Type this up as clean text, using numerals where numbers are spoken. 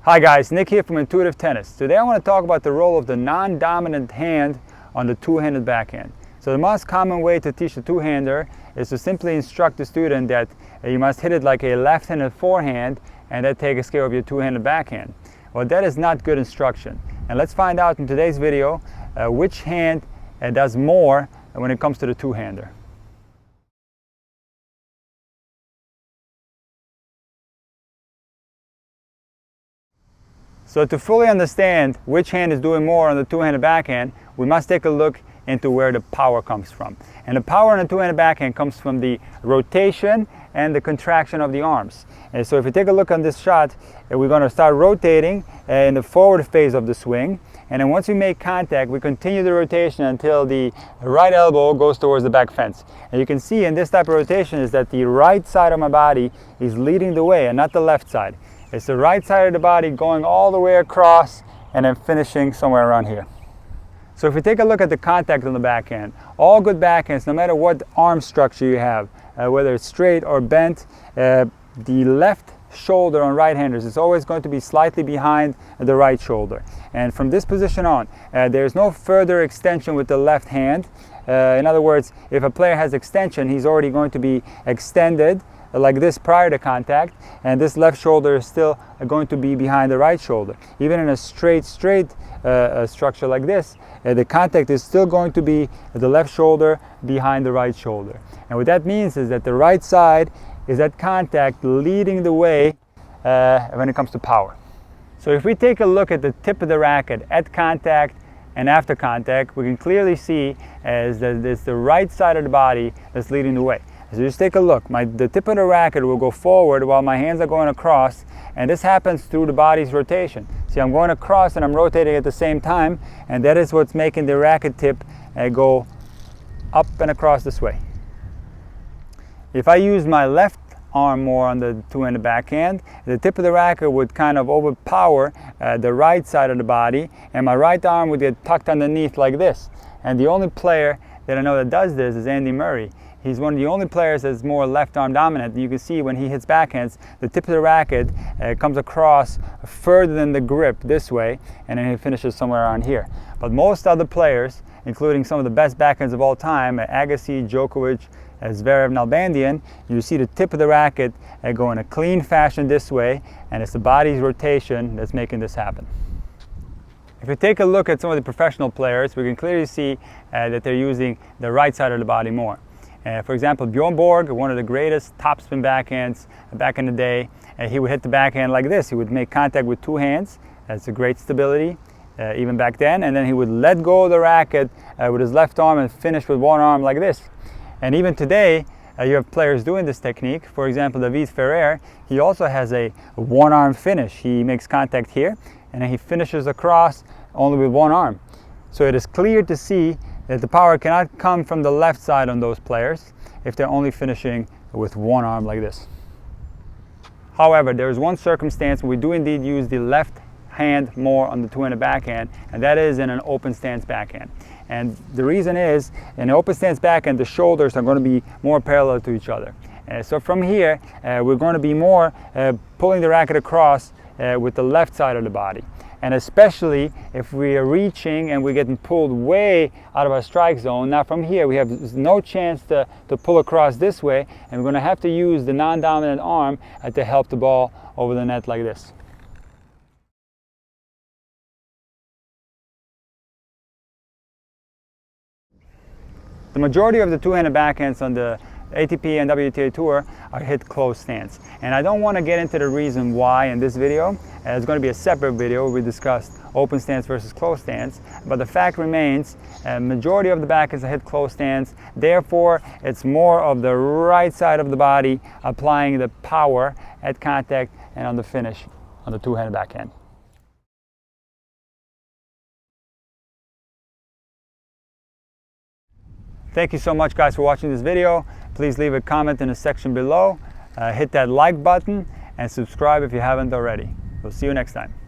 Hi guys, Nick here from Intuitive Tennis. Today I want to talk about the role of the non-dominant hand on the two-handed backhand. So the most common way to teach a two-hander is to simply instruct the student that you must hit it like a left-handed forehand and then take care of your two-handed backhand. Well, that is not good instruction. And let's find out in today's video which hand does more when it comes to the two-hander. So to fully understand which hand is doing more on the two-handed backhand, we must take a look into where the power comes from. And the power on the two-handed backhand comes from the rotation and the contraction of the arms. And so if you take a look on this shot, we're going to start rotating in the forward phase of the swing. And then once we make contact, we continue the rotation until the right elbow goes towards the back fence. And you can see in this type of rotation is that the right side of my body is leading the way and not the left side. It's the right side of the body going all the way across and then finishing somewhere around here. So if we take a look at the contact on the backhand, all good backhands, no matter what arm structure you have, whether it's straight or bent, the left shoulder on right-handers is always going to be slightly behind the right shoulder. And from this position on, there's no further extension with the left hand. In other words, if a player has extension, he's already going to be extended like this prior to contact, and this left shoulder is still going to be behind the right shoulder. Even in a straight structure like this, the contact is still going to be the left shoulder behind the right shoulder. And what that means is that the right side is at contact leading the way when it comes to power. So if we take a look at the tip of the racket at contact and after contact, we can clearly see as that it's the right side of the body that's leading the way. So just take a look. The tip of the racket will go forward while my hands are going across, and this happens through the body's rotation. See, I'm going across and I'm rotating at the same time, and that is what's making the racket tip go up and across this way. If I use my left arm more on the two-handed backhand, the tip of the racket would kind of overpower the right side of the body, and my right arm would get tucked underneath like this. And the only player that I know that does this is Andy Murray. He's one of the only players that's more left arm dominant. You can see when he hits backhands, the tip of the racket comes across further than the grip this way, and then he finishes somewhere around here. But most other players, including some of the best backhands of all time, Agassi, Djokovic, Zverev, Nalbandian, you see the tip of the racket go in a clean fashion this way, and it's the body's rotation that's making this happen. If we take a look at some of the professional players, we can clearly see that they're using the right side of the body more. For example, Bjorn Borg, one of the greatest topspin backhands back in the day, he would hit the backhand like this. He would make contact with two hands. That's a great stability, even back then. And then he would let go of the racket with his left arm and finish with one arm like this. And even today, you have players doing this technique. For example, David Ferrer, he also has a one-arm finish. He makes contact here, and then he finishes across only with one arm. So it is clear to see that the power cannot come from the left side on those players if they're only finishing with one arm like this. However, there is one circumstance where we do indeed use the left hand more on the two-handed backhand, and that is in an open stance backhand. And the reason is, in an open stance backhand, the shoulders are going to be more parallel to each other. So from here, we're going to be more pulling the racket across with the left side of the body. And especially if we are reaching and we're getting pulled way out of our strike zone. Now from here we have no chance to pull across this way, and we're going to have to use the non-dominant arm to help the ball over the net like this. The majority of the two-handed backhands on the ATP and WTA Tour are hit close stance. And I don't want to get into the reason why in this video. It's going to be a separate video where we discuss open stance versus close stance. But the fact remains, majority of the backhands are hit close stance. Therefore, it's more of the right side of the body applying the power at contact and on the finish on the two-handed backhand. Thank you so much, guys, for watching this video. Please leave a comment in the section below. Hit that like button and subscribe if you haven't already. We'll see you next time.